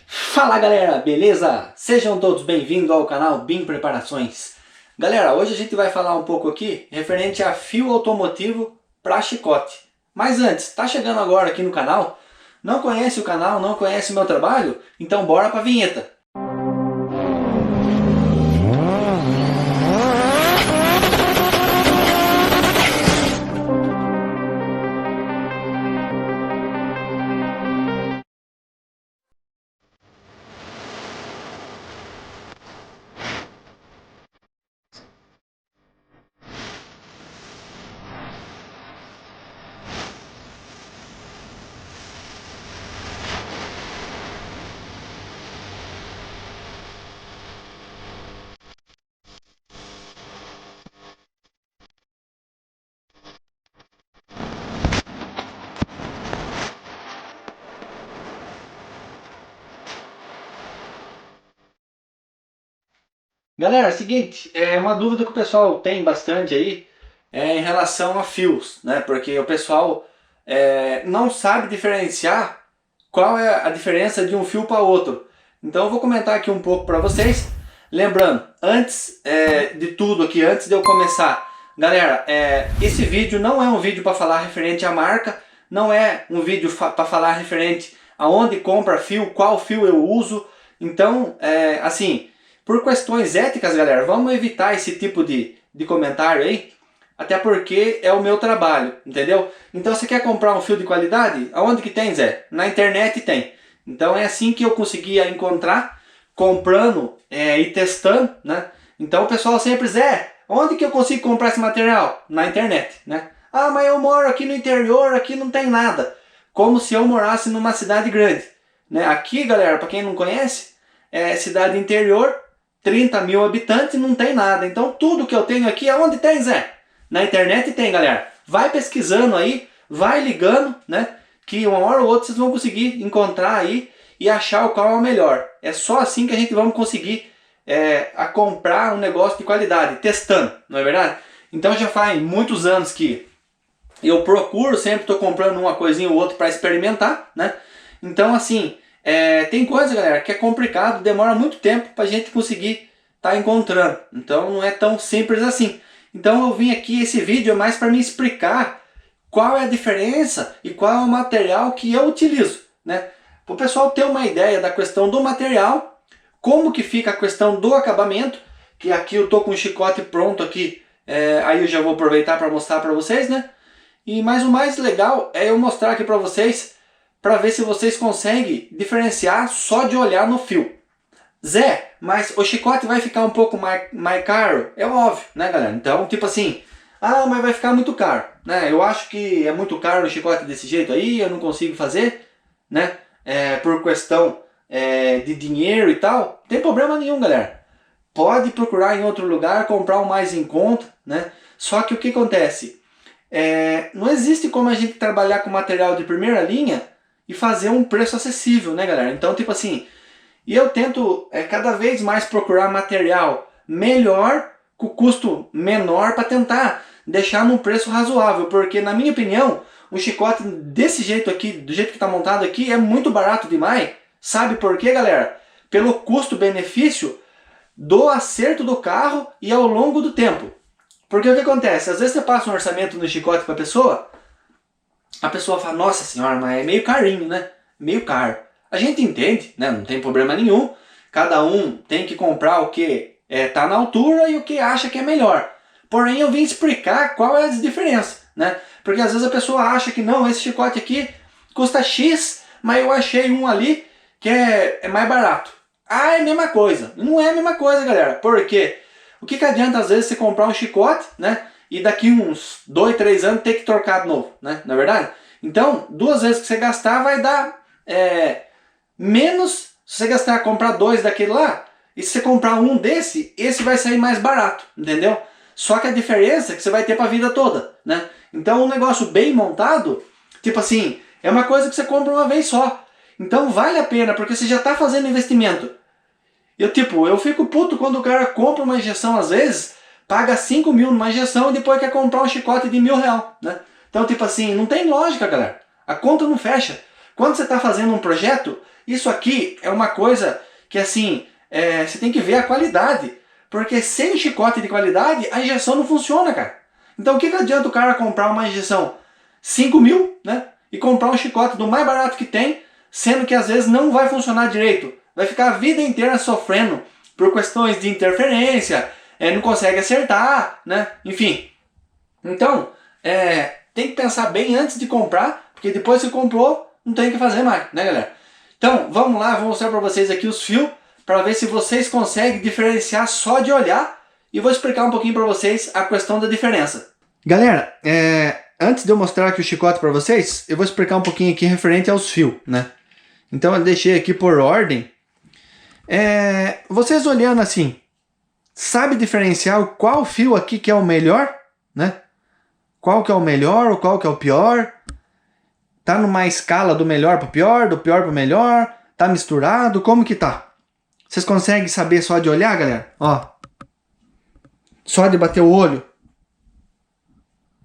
Fala galera, beleza? Sejam todos bem-vindos ao canal BIM Preparações. Galera, hoje a gente vai falar um pouco aqui referente a fio automotivo para chicote. Mas antes, tá chegando agora aqui no canal? Não conhece o canal, não conhece o meu trabalho? Então bora pra vinheta! Galera, é o seguinte, é uma dúvida que o pessoal tem bastante aí em relação a fios, né? Porque o pessoal não sabe diferenciar qual é a diferença de um fio para outro. Então eu vou comentar aqui um pouco para vocês. Lembrando, antes de tudo aqui, antes de eu começar, galera, esse vídeo não é um vídeo para falar referente à marca, não é um vídeo para falar referente aonde compra fio, qual fio eu uso. Então, assim, por questões éticas, galera, vamos evitar esse tipo de comentário aí, até porque é o meu trabalho, entendeu? Então você quer comprar um fio de qualidade? Aonde que tem, Zé? Na internet tem. Então é assim que eu conseguia encontrar, comprando e testando, né? Então o pessoal sempre, Zé, onde que eu consigo comprar esse material? Na internet, né? Ah, mas eu moro aqui no interior, aqui não tem nada. Como se eu morasse numa cidade grande, né? Aqui, galera, para quem não conhece, é cidade interior, 30 mil habitantes, não tem nada. Então tudo que eu tenho aqui, aonde tem, Zé? Na internet tem, galera. Vai pesquisando aí, vai ligando, né? Que uma hora ou outra vocês vão conseguir encontrar aí e achar o qual é o melhor. É só assim que a gente vamos conseguir a comprar um negócio de qualidade, testando, não é verdade? Então já faz muitos anos que eu procuro, sempre estou comprando uma coisinha ou outra para experimentar, né? Então assim, tem coisa, galera, que é complicado, demora muito tempo para a gente conseguir estar encontrando. Então não é tão simples assim. Então eu vim aqui, esse vídeo é mais para me explicar qual é a diferença e qual é o material que eu utilizo, né? Para o pessoal ter uma ideia da questão do material, como que fica a questão do acabamento, que aqui eu tô com o chicote pronto aqui, aí eu já vou aproveitar para mostrar para vocês, né? Mas o mais legal é eu mostrar aqui para vocês, para ver se vocês conseguem diferenciar só de olhar no fio. Zé, mas o chicote vai ficar um pouco mais caro? É óbvio, né, galera? Então, tipo assim, ah, mas vai ficar muito caro, né? Eu acho que é muito caro o chicote desse jeito aí, eu não consigo fazer, né? Por questão de dinheiro e tal. Não tem problema nenhum, galera. Pode procurar em outro lugar, comprar um mais em conta, né? Só que o que acontece? Não existe como a gente trabalhar com material de primeira linha e fazer um preço acessível, né, galera? Então, tipo assim, e eu tento cada vez mais procurar material melhor, com custo menor, para tentar deixar num preço razoável. Porque, na minha opinião, um chicote desse jeito aqui, do jeito que está montado aqui, é muito barato demais. Sabe por quê, galera? Pelo custo-benefício do acerto do carro e ao longo do tempo. Porque o que acontece? Às vezes você passa um orçamento no chicote para a pessoa fala, nossa senhora, mas é meio carinho, né? Meio caro. A gente entende, né? Não tem problema nenhum. Cada um tem que comprar o que está na altura e o que acha que é melhor. Porém, eu vim explicar qual é a diferença, né? Porque às vezes a pessoa acha que não, esse chicote aqui custa X, mas eu achei um ali que é mais barato. Ah, é a mesma coisa. Não é a mesma coisa, galera. Por quê? O que adianta às vezes você comprar um chicote, né? E daqui uns 2, 3 anos ter que trocar de novo, né? Não é verdade? Então, 2 vezes que você gastar vai dar menos se você gastar comprar 2 daquele lá. E se você comprar um desse, esse vai sair mais barato, entendeu? Só que a diferença é que você vai ter para a vida toda, né? Então um negócio bem montado, tipo assim, é uma coisa que você compra uma vez só. Então vale a pena, porque você já está fazendo investimento. Eu fico puto quando o cara compra uma injeção às vezes, paga 5 mil numa injeção e depois quer comprar um chicote de R$ 1.000, né? Então tipo assim, não tem lógica, galera. A conta não fecha. Quando você está fazendo um projeto, Isso aqui é uma coisa que assim, você tem que ver a qualidade. Porque sem chicote de qualidade, a injeção não funciona, cara. Então o que adianta o cara comprar uma injeção 5 mil, né? E comprar um chicote do mais barato que tem, sendo que às vezes não vai funcionar direito. Vai ficar a vida inteira sofrendo por questões de interferência, não consegue acertar, né? Enfim. Então, tem que pensar bem antes de comprar, porque depois que comprou, não tem o que fazer mais, né, galera? Então, vamos lá, vou mostrar para vocês aqui os fios, para ver se vocês conseguem diferenciar só de olhar, e vou explicar um pouquinho para vocês a questão da diferença. Galera, antes de eu mostrar aqui o chicote para vocês, eu vou explicar um pouquinho aqui referente aos fios, né? Então eu deixei aqui por ordem. Vocês olhando assim, sabe diferenciar qual fio aqui que é o melhor, né? Qual que é o melhor ou qual que é o pior? Tá numa escala do melhor para o pior, do pior para o melhor? Tá misturado? Como que tá? Vocês conseguem saber só de olhar, galera? Ó. Só de bater o olho.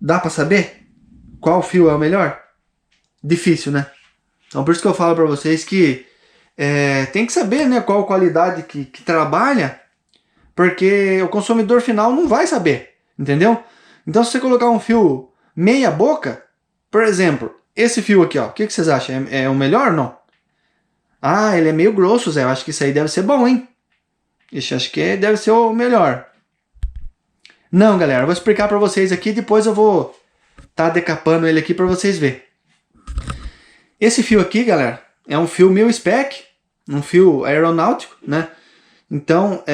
Dá para saber qual fio é o melhor? Difícil, né? Então por isso que eu falo para vocês que tem que saber, né, qual qualidade que trabalha, porque o consumidor final não vai saber, entendeu? Então se você colocar um fio meia boca, por exemplo, esse fio aqui, ó, o que vocês acham? É o melhor ou não? Ah, ele é meio grosso, Zé. Eu acho que isso aí deve ser bom, hein? Ixi, acho que deve ser o melhor. Não, galera. Eu vou explicar pra vocês aqui. Depois eu vou tá decapando ele aqui pra vocês verem. Esse fio aqui, galera, é um fio mil spec. Um fio aeronáutico, né? Então,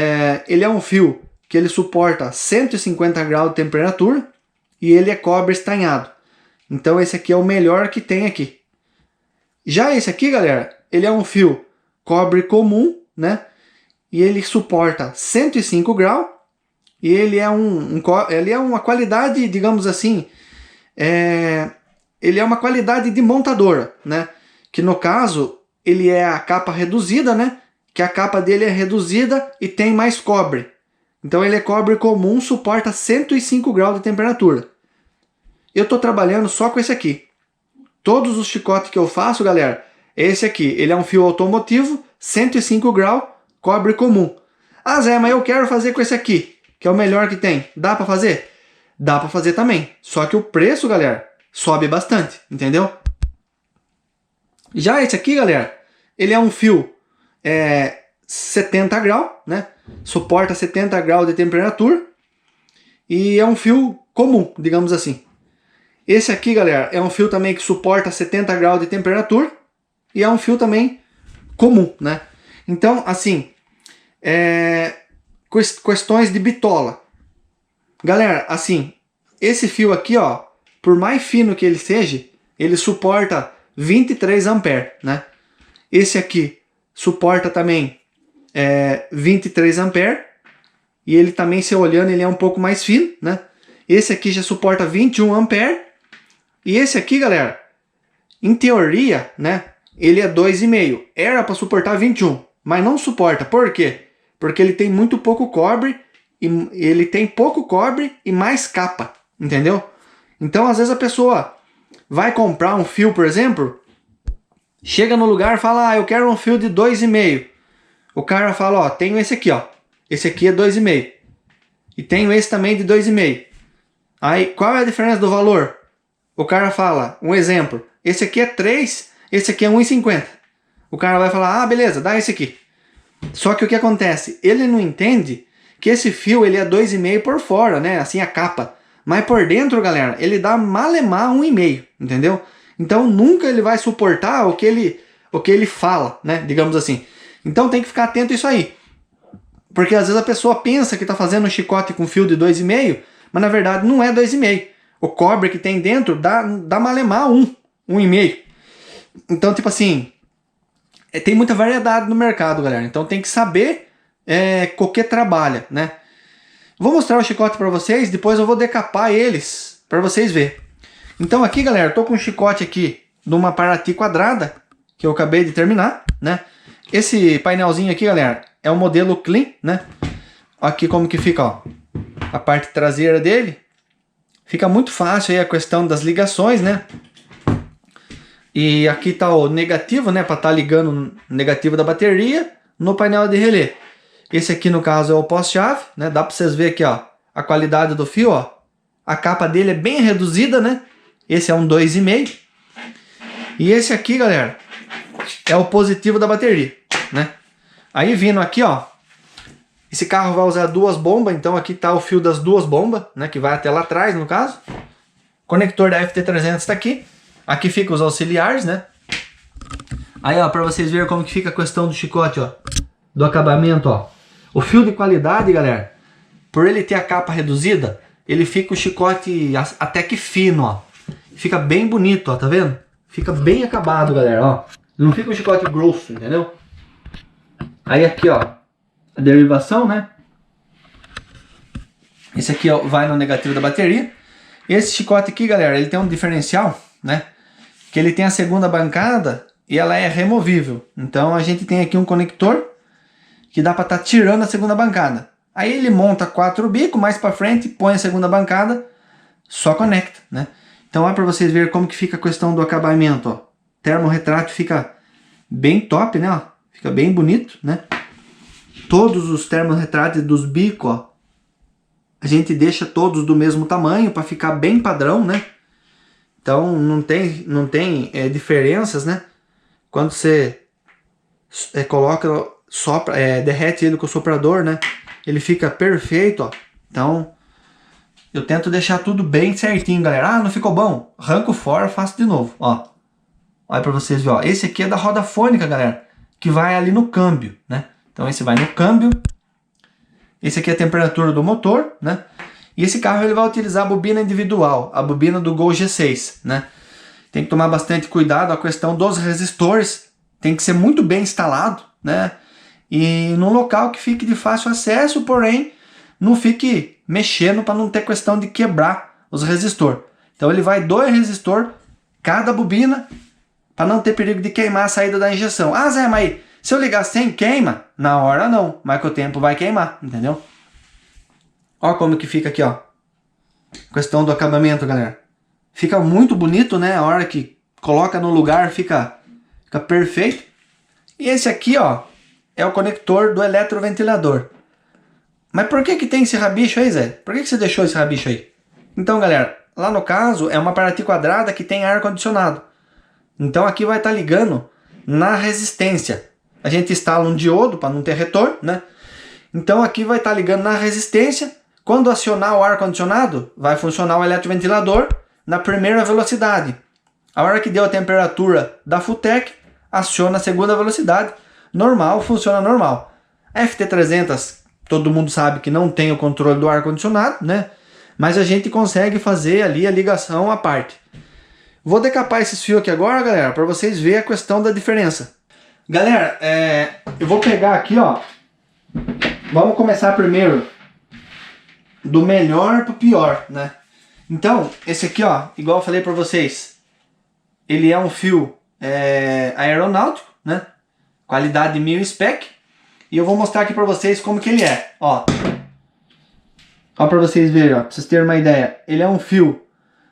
ele é um fio que ele suporta 150 graus de temperatura. E ele é cobre estanhado. Então, esse aqui é o melhor que tem aqui. Já esse aqui, galera, ele é um fio cobre comum, né? E ele suporta 105 graus. E ele é uma qualidade, digamos assim, ele é uma qualidade de montadora, né? Que no caso, ele é a capa reduzida, né? Que a capa dele é reduzida e tem mais cobre. Então ele é cobre comum, suporta 105 graus de temperatura. Eu estou trabalhando só com esse aqui. Todos os chicotes que eu faço, galera, é esse aqui. Ele é um fio automotivo, 105 graus, cobre comum. Ah, Zé, mas eu quero fazer com esse aqui, que é o melhor que tem. Dá para fazer? Dá para fazer também. Só que o preço, galera, sobe bastante, entendeu? Já esse aqui, galera, ele é um fio 70 graus, né? Suporta 70 graus de temperatura. E é um fio comum, digamos assim. Esse aqui, galera, é um fio também que suporta 70 graus de temperatura. E é um fio também comum, né? Então, assim, questões de bitola. Galera, assim, esse fio aqui, ó, por mais fino que ele seja, ele suporta 23 amperes, né? Esse aqui suporta também 23 amperes. E ele também, se olhando, ele é um pouco mais fino, né? Esse aqui já suporta 21 amperes. E esse aqui, galera, em teoria, né? Ele é 2,5. Era para suportar 21, mas não suporta. Por quê? Porque ele tem muito pouco cobre. Ele tem pouco cobre e mais capa, entendeu? Então, às vezes a pessoa vai comprar um fio, por exemplo, chega no lugar e fala, ah, eu quero um fio de 2,5. O cara fala, ó, tenho esse aqui, ó. Esse aqui é 2,5. E tenho esse também de 2,5. Aí, qual é a diferença do valor? O cara fala, um exemplo, esse aqui é 3, esse aqui é 1,50. O cara vai falar, ah, beleza, dá esse aqui. Só que o que acontece? Ele não entende que esse fio ele é 2,5 por fora, né? Assim a capa. Mas por dentro, galera, ele dá malemar 1,5, entendeu? Então nunca ele vai suportar o que ele fala, né? Digamos assim. Então tem que ficar atento a isso aí. Porque às vezes a pessoa pensa que está fazendo um chicote com fio de 2,5, mas na verdade não é 2,5. O cobre que tem dentro dá malemar 1,5. Então, tipo assim, tem muita variedade no mercado, galera. Então tem que saber com o que trabalha, né? Vou mostrar o chicote para vocês, depois eu vou decapar eles para vocês verem. Então aqui, galera, eu tô com um chicote aqui de uma Paraty quadrada, que eu acabei de terminar, né? Esse painelzinho aqui, galera, é o modelo Clean, né? Aqui como que fica, ó, a parte traseira dele. Fica muito fácil aí a questão das ligações, né? E aqui está o negativo, né, para estar ligando o negativo da bateria no painel de relé. Esse aqui no caso é o poste-chave, né? Dá para vocês verem aqui, ó, a qualidade do fio, ó. A capa dele é bem reduzida, né? Esse é um 2,5. E esse aqui, galera, é o positivo da bateria, né? Aí vindo aqui, ó, esse carro vai usar duas bombas, então aqui tá o fio das duas bombas, né, que vai até lá atrás, no caso. Conector da FT300 está aqui. Aqui fica os auxiliares, né? Aí, ó, para vocês verem como que fica a questão do chicote, ó, do acabamento, ó. O fio de qualidade, galera, por ele ter a capa reduzida, ele fica o chicote até que fino, ó. Fica bem bonito, ó, tá vendo? Fica bem acabado, galera, ó. Não fica um chicote grosso, entendeu? Aí aqui, ó, a derivação, né? Esse aqui, ó, vai no negativo da bateria. Esse chicote aqui, galera, ele tem um diferencial, né? Que ele tem a segunda bancada e ela é removível. Então a gente tem aqui um conector que dá para estar tirando a segunda bancada. Aí ele monta 4 bicos, mais para frente, põe a segunda bancada, só conecta, né? Então é para vocês verem como que fica a questão do acabamento, ó. Termorretrátil fica bem top, né? Ó. Fica bem bonito, né? Todos os termorretráteis dos bicos, ó, a gente deixa todos do mesmo tamanho para ficar bem padrão, né? Então não tem diferenças, né? Quando você coloca, sopra, derrete ele com o soprador, né? Ele fica perfeito, ó. Então eu tento deixar tudo bem certinho, galera. Ah, não ficou bom? Arranco fora, faço de novo, ó. Olha para vocês verem, ó. Esse aqui é da roda fônica, galera, que vai ali no câmbio, né? Então esse vai no câmbio. Esse aqui é a temperatura do motor, né? E esse carro ele vai utilizar a bobina individual, a bobina do Gol G6, né? Tem que tomar bastante cuidado, a questão dos resistores tem que ser muito bem instalado, né? E num local que fique de fácil acesso, porém não fique mexendo para não ter questão de quebrar os resistores. Então ele vai 2 resistores cada bobina para não ter perigo de queimar a saída da injeção. Ah, Zé, mas se eu ligar sem queima? Na hora não, mas com o tempo vai queimar, entendeu? Ó como que fica aqui, ó. Questão do acabamento, galera. Fica muito bonito, né? A hora que coloca no lugar fica perfeito. E esse aqui, ó, é o conector do eletroventilador. Mas por que tem esse rabicho aí, Zé? Por que você deixou esse rabicho aí? Então, galera, lá no caso é uma Paraty quadrada que tem ar-condicionado. Então aqui vai estar ligando na resistência. A gente instala um diodo para não ter retorno, né? Então aqui vai estar ligando na resistência. Quando acionar o ar-condicionado, vai funcionar o eletroventilador na primeira velocidade. A hora que deu a temperatura da Futec, aciona a segunda velocidade. Normal, funciona normal. A FT300, todo mundo sabe que não tem o controle do ar-condicionado, né? Mas a gente consegue fazer ali a ligação à parte. Vou decapar esses fios aqui agora, galera, para vocês verem a questão da diferença. Galera, eu vou pegar aqui, ó. Vamos começar primeiro do melhor pro pior, né? Então, esse aqui, ó, igual eu falei para vocês, ele é um fio aeronáutico, né? Qualidade 1000 spec. E eu vou mostrar aqui para vocês como que ele é, ó. Ó, para vocês verem, ó, pra vocês terem uma ideia. Ele é um fio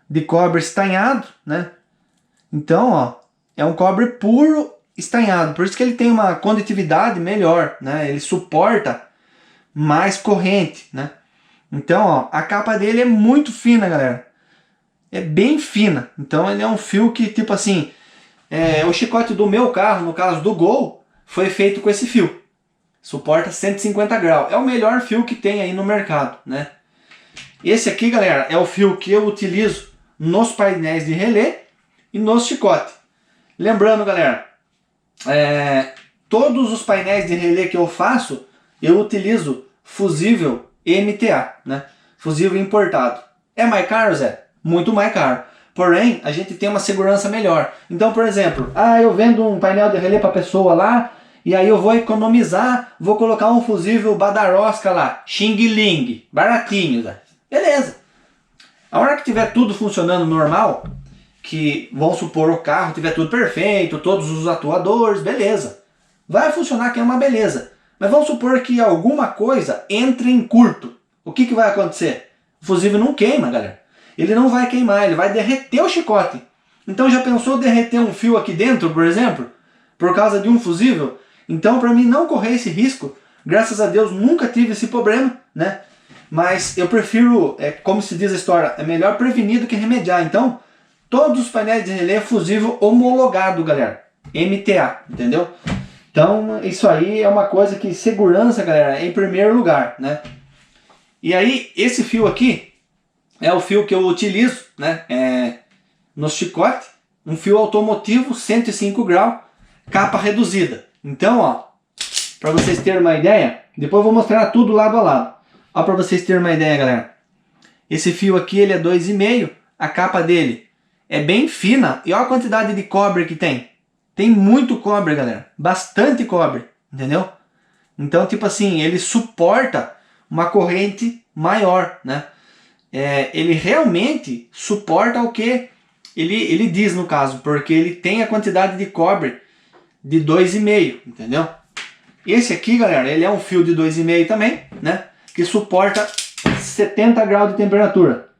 de cobre estanhado, né? Então, ó, é um cobre puro estanhado. Por isso que ele tem uma condutividade melhor, né? Ele suporta mais corrente, né? Então, ó, a capa dele é muito fina, galera. É bem fina. Então ele é um fio que, tipo assim, o chicote do meu carro, no caso do Gol, foi feito com esse fio. Suporta 150 graus. É o melhor fio que tem aí no mercado, né? Esse aqui, galera, é o fio que eu utilizo nos painéis de relé e nos chicotes. Lembrando, galera, todos os painéis de relé que eu faço, eu utilizo fusível MTA, né? Fusível importado. É mais caro, Zé? Muito mais caro. Porém, a gente tem uma segurança melhor. Então, por exemplo, eu vendo um painel de relé para pessoa lá, e aí eu vou economizar, vou colocar um fusível Badarosca lá, Xing Ling, baratinho, Zé. Beleza. A hora que tiver tudo funcionando normal, que vamos supor o carro tiver tudo perfeito, todos os atuadores, beleza. Vai funcionar que é uma beleza. Mas vamos supor que alguma coisa entre em curto. O que vai acontecer? O fusível não queima, galera. Ele não vai queimar, ele vai derreter o chicote. Então já pensou derreter um fio aqui dentro, por exemplo? Por causa de um fusível? Então para mim não correr esse risco, graças a Deus nunca tive esse problema, né? Mas eu prefiro, como se diz a história, é melhor prevenir do que remediar. Então, todos os painéis de relé fusível homologado, galera. MTA, entendeu? Então, isso aí é uma coisa que segurança, galera, é em primeiro lugar, né? E aí, esse fio aqui é o fio que eu utilizo, né? No chicote, um fio automotivo 105 graus, capa reduzida. Então, ó, para vocês terem uma ideia, depois eu vou mostrar tudo lado a lado. Ó, para vocês terem uma ideia, galera. Esse fio aqui, ele é 2,5, a capa dele é bem fina. E olha a quantidade de cobre que tem. Tem muito cobre, galera. Bastante cobre, entendeu? Então, tipo assim, ele suporta uma corrente maior, né? Ele realmente suporta o que ele diz no caso, porque ele tem a quantidade de cobre de 2,5, entendeu? Esse aqui, galera, ele é um fio de 2,5 também, né? Que suporta 70 graus de temperatura.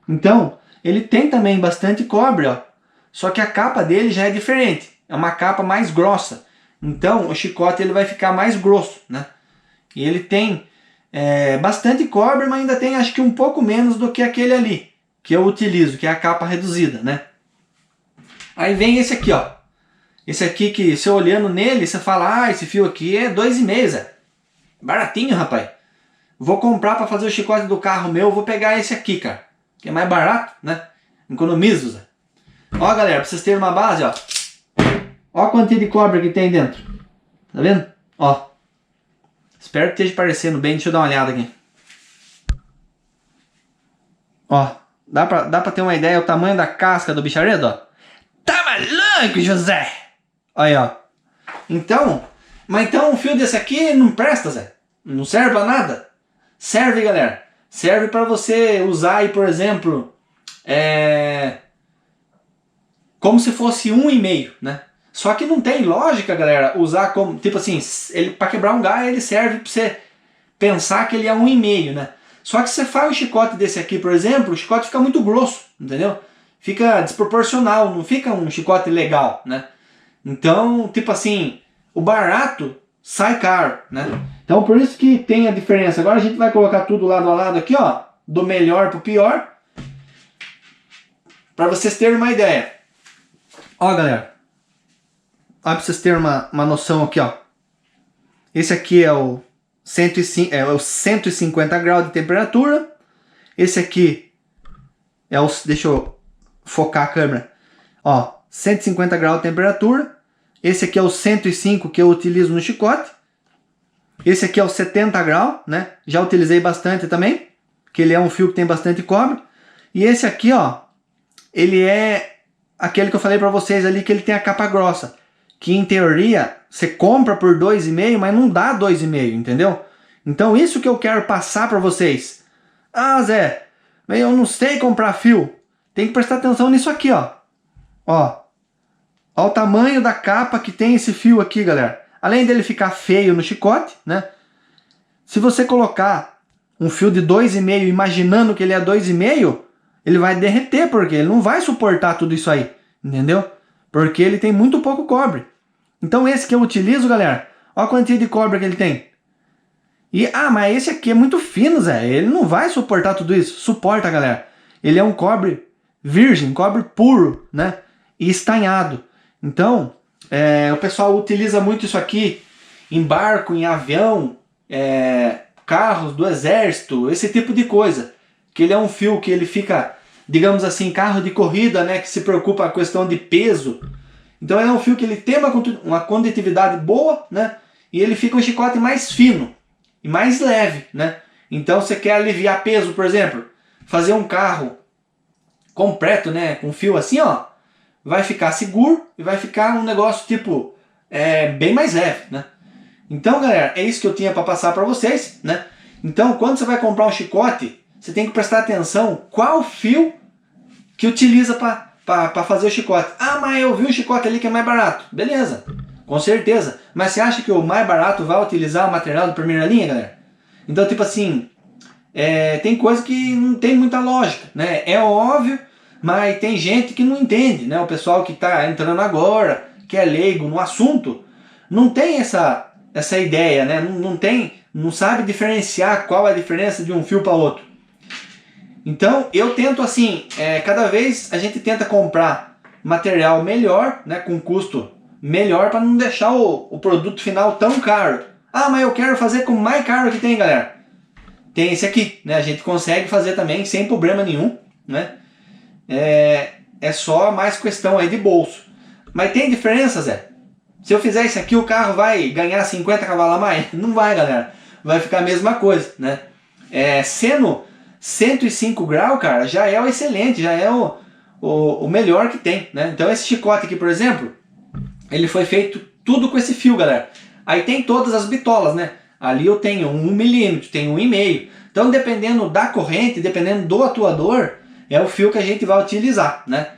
Então, ele tem também bastante cobre, ó. Só que a capa dele já é diferente. É uma capa mais grossa. Então, o chicote ele vai ficar mais grosso, né? E ele tem bastante cobre, mas ainda tem acho que um pouco menos do que aquele ali, que eu utilizo, que é a capa reduzida, né? Aí vem esse aqui, ó. Esse aqui que, se olhando nele, você fala, ah, esse fio aqui é 2,5, Zé. Baratinho, rapaz. Vou comprar para fazer o chicote do carro meu, vou pegar esse aqui, cara. Que é mais barato, né? Economizo, Zé. Ó, galera, pra vocês terem uma base, ó. Ó a quantia de cobre que tem dentro. Tá vendo? Ó. Espero que esteja parecendo bem. Deixa eu dar uma olhada aqui. Ó. Dá pra ter uma ideia do tamanho da casca do bicharedo, ó. Tá maluco, José? Aí, ó. Então, mas então um fio desse aqui não presta, Zé? Não serve pra nada? Serve, galera. Serve pra você usar aí, por exemplo, como se fosse 1,5, né? Só que não tem lógica, galera, usar como, tipo assim, para quebrar um galho ele serve para você pensar que ele é 1,5, né? Só que você faz um chicote desse aqui, por exemplo, o chicote fica muito grosso, entendeu? Fica desproporcional, não fica um chicote legal, né? Então, tipo assim, o barato sai caro, né? Então por isso que tem a diferença. Agora a gente vai colocar tudo lado a lado aqui, ó, do melhor pro pior, para vocês terem uma ideia. Ó, galera. Ó, pra vocês terem uma noção aqui, ó. Esse aqui é o 150 graus de temperatura. Esse aqui é o... Deixa eu focar a câmera. Ó, 150 graus de temperatura. Esse aqui é o 105 que eu utilizo no chicote. Esse aqui é o 70 graus, né? Já utilizei bastante também. Que ele é um fio que tem bastante cobre. E esse aqui, ó. Ele é aquele que eu falei pra vocês ali, que ele tem a capa grossa. Que em teoria, você compra por 2,5, mas não dá 2,5, entendeu? Então isso que eu quero passar pra vocês. Ah, Zé, mas eu não sei comprar fio. Tem que prestar atenção nisso aqui, ó. Ó o tamanho da capa que tem esse fio aqui, galera. Além dele ficar feio no chicote, né? Se você colocar um fio de 2,5 imaginando que ele é 2,5, ele vai derreter, porque ele não vai suportar tudo isso aí, entendeu? Porque ele tem muito pouco cobre. Então esse que eu utilizo, galera, olha a quantia de cobre que ele tem. E, mas esse aqui é muito fino, Zé. Ele não vai suportar tudo isso. Suporta, galera. Ele é um cobre virgem, cobre puro, né? E estanhado. Então, o pessoal utiliza muito isso aqui em barco, em avião, carros do exército, esse tipo de coisa. Que ele é um fio que ele fica, digamos assim, carro de corrida, né? Que se preocupa com a questão de peso. Então é um fio que ele tem uma condutividade boa, né? E ele fica um chicote mais fino e mais leve, né? Então você quer aliviar peso, por exemplo, fazer um carro completo, né? Com fio assim, ó, vai ficar seguro e vai ficar um negócio tipo bem mais leve, né? Então, galera, é isso que eu tinha para passar para vocês, né? Então, quando você vai comprar um chicote, você tem que prestar atenção qual fio que utiliza para fazer o chicote. Ah, mas eu vi um chicote ali que é mais barato. Beleza, com certeza. Mas você acha que o mais barato vai utilizar o material de primeira linha, galera? Então, tipo assim, tem coisa que não tem muita lógica, né? É óbvio, Mas tem gente que não entende, né? O pessoal que está entrando agora, que é leigo no assunto, não tem essa ideia, né? Não sabe diferenciar qual é a diferença de um fio para outro. Então eu tento assim, cada vez a gente tenta comprar material melhor, né, com custo melhor, para não deixar o produto final tão caro. Ah, mas eu quero fazer com o mais caro que tem, galera. Tem esse aqui, né? A gente consegue fazer também sem problema nenhum, né? É só mais questão aí de bolso. Mas tem diferença, Zé? Se eu fizer isso aqui, o carro vai ganhar 50 cavalos a mais? Não vai, galera. Vai ficar a mesma coisa, né? Sendo 105 graus, cara, já é o excelente, já é o melhor que tem, né? Então esse chicote aqui, por exemplo, ele foi feito tudo com esse fio, galera. Aí tem todas as bitolas, né? Ali eu tenho 1 milímetro, tenho 1,5. Então dependendo da corrente, dependendo do atuador, é o fio que a gente vai utilizar, né?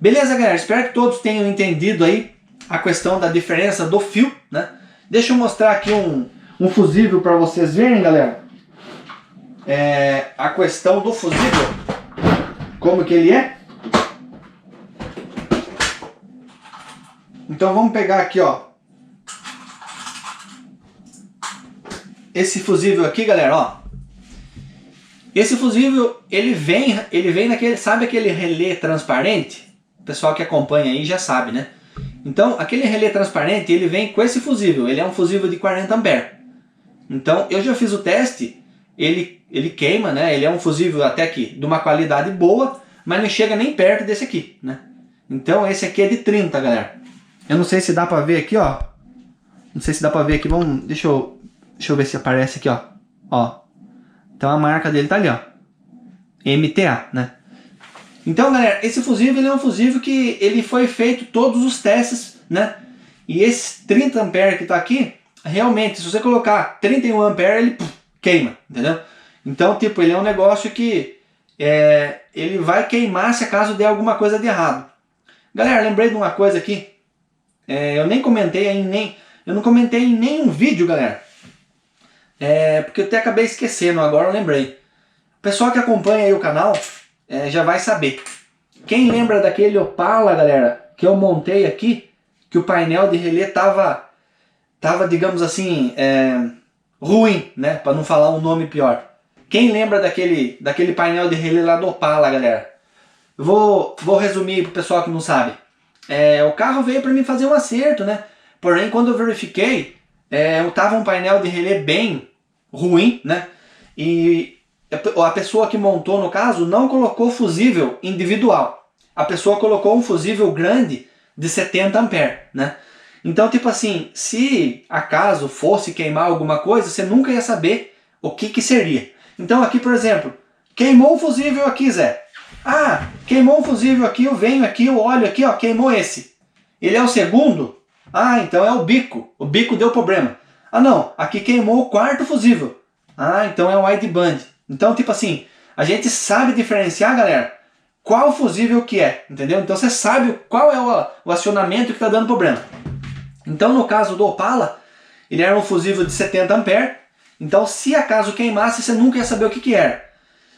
Beleza, galera? Espero que todos tenham entendido aí a questão da diferença do fio, né? Deixa eu mostrar aqui um fusível para vocês verem, galera. A questão do fusível, como que ele é. Então vamos pegar aqui, ó, esse fusível aqui, galera, ó. Esse fusível, ele vem naquele, sabe aquele relé transparente? O pessoal que acompanha aí já sabe, né? Então, aquele relé transparente, ele vem com esse fusível, ele é um fusível de 40 amperes. Então, eu já fiz o teste, ele queima, né? Ele é um fusível até que de uma qualidade boa, mas não chega nem perto desse aqui, né? Então, esse aqui é de 30, galera. Eu não sei se dá pra ver aqui, ó. Não sei se dá pra ver aqui, deixa eu ver se aparece aqui, ó. Ó. Então a marca dele tá ali, ó. MTA, né? Então, galera, esse fusível ele é um fusível que ele foi feito todos os testes, né? E esse 30 ampere que tá aqui, realmente, se você colocar 31 ampere, ele queima, entendeu? Então, tipo, ele é um negócio que ele vai queimar se acaso der alguma coisa de errado. Galera, lembrei de uma coisa aqui. Eu nem comentei eu não comentei em nenhum vídeo, galera. Porque eu até acabei esquecendo, agora eu lembrei. O pessoal que acompanha aí o canal já vai saber. Quem lembra daquele Opala, galera, que eu montei aqui, que o painel de relé tava digamos assim, ruim, né? Para não falar um nome pior. Quem lembra daquele painel de relé lá do Opala, galera? Eu vou resumir pro pessoal que não sabe. O carro veio para mim fazer um acerto, né? Porém, quando eu verifiquei, tava um painel de relé bem ruim, né? E a pessoa que montou, no caso, não colocou fusível individual. A pessoa colocou um fusível grande de 70 ampere, né? Então, tipo assim, se acaso fosse queimar alguma coisa, você nunca ia saber o que seria. Então aqui, por exemplo, queimou um fusível aqui, Zé. Ah, queimou um fusível aqui, eu venho aqui, eu olho aqui, ó, queimou esse. Ele é o segundo? Ah, então é o bico. O bico deu problema. Ah não, aqui queimou o quarto fusível. Ah, então é o wideband. Então, tipo assim, a gente sabe diferenciar, galera, qual fusível que é, entendeu? Então você sabe qual é o acionamento que está dando problema. Então no caso do Opala, ele era um fusível de 70 ampere. Então se acaso queimasse, você nunca ia saber o que era.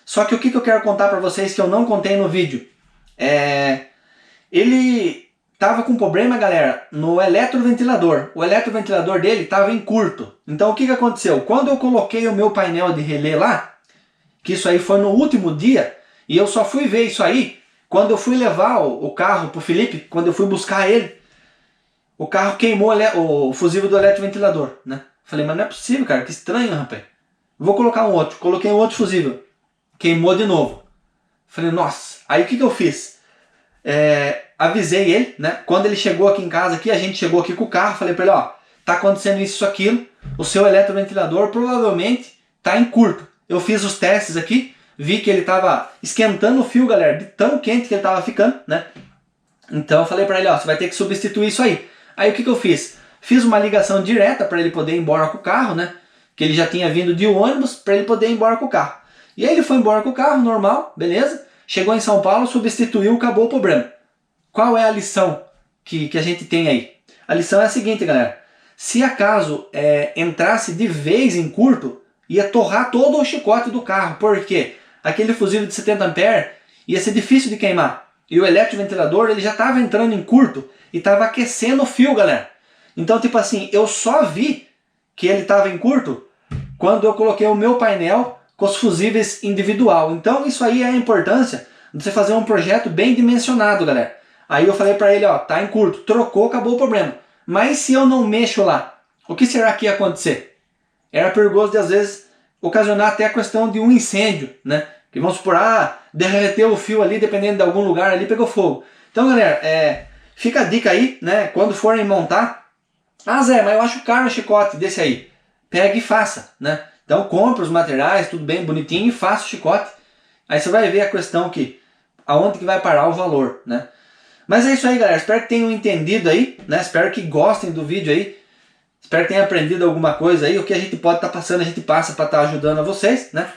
Só que o que eu quero contar para vocês que eu não contei no vídeo. Ele tava com problema, galera, no eletroventilador. O eletroventilador dele estava em curto. Então o que aconteceu? Quando eu coloquei o meu painel de relé lá, que isso aí foi no último dia, e eu só fui ver isso aí quando eu fui levar o carro pro Felipe, quando eu fui buscar ele, o carro queimou o fusível do eletroventilador, né? Falei, mas não é possível, cara, que estranho, rapaz. Vou colocar um outro. Coloquei um outro fusível. Queimou de novo. Falei, nossa. Aí o que eu fiz? Avisei ele, né? Quando ele chegou aqui em casa, a gente chegou aqui com o carro, falei pra ele, ó, tá acontecendo isso, aquilo, o seu eletroventilador provavelmente tá em curto. Eu fiz os testes aqui, vi que ele tava esquentando o fio, galera, de tão quente que ele tava ficando, né? Então eu falei pra ele, ó, você vai ter que substituir isso aí. Aí o que eu fiz? Fiz uma ligação direta para ele poder ir embora com o carro, né? Que ele já tinha vindo de ônibus para ele poder ir embora com o carro. E aí ele foi embora com o carro, normal, beleza? Chegou em São Paulo, substituiu, acabou o problema. Qual é a lição que a gente tem aí? A lição é a seguinte, galera. Se acaso entrasse de vez em curto, ia torrar todo o chicote do carro. Por quê? Aquele fusível de 70 ampere ia ser difícil de queimar. e o eletroventilador ele já estava entrando em curto e estava aquecendo o fio, galera. Então, tipo assim, eu só vi que ele estava em curto quando eu coloquei o meu painel com os fusíveis individual. Então, isso aí é a importância de você fazer um projeto bem dimensionado, galera. Aí eu falei para ele, ó, tá em curto, trocou, acabou o problema. Mas se eu não mexo lá, o que será que ia acontecer? Era perigoso de, às vezes, ocasionar até a questão de um incêndio, né? Que vamos supor, derreteu o fio ali, dependendo de algum lugar ali, pegou fogo. Então, galera, fica a dica aí, né? Quando forem montar, Zé, mas eu acho caro o chicote desse aí. Pega e faça, né? Então, compra os materiais, tudo bem, bonitinho, e faça o chicote. Aí você vai ver a questão que, aonde que vai parar o valor, né? Mas é isso aí, galera. Espero que tenham entendido aí, né? Espero que gostem do vídeo aí. Espero que tenham aprendido alguma coisa aí. O que a gente pode estar passando, a gente passa para estar ajudando a vocês, né?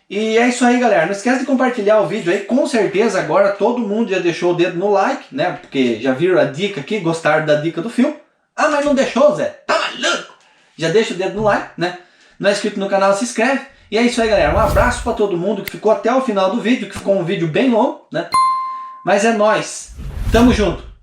E é isso aí, galera. Não esquece de compartilhar o vídeo aí. Com certeza agora todo mundo já deixou o dedo no like, né? Porque já viram a dica aqui, gostaram da dica do fio. Mas não deixou, Zé? Tá maluco? Já deixa o dedo no like, né? Não é inscrito no canal, se inscreve. E é isso aí, galera. Um abraço para todo mundo que ficou até o final do vídeo, que ficou um vídeo bem longo, né? Mas é nóis. Tamo junto.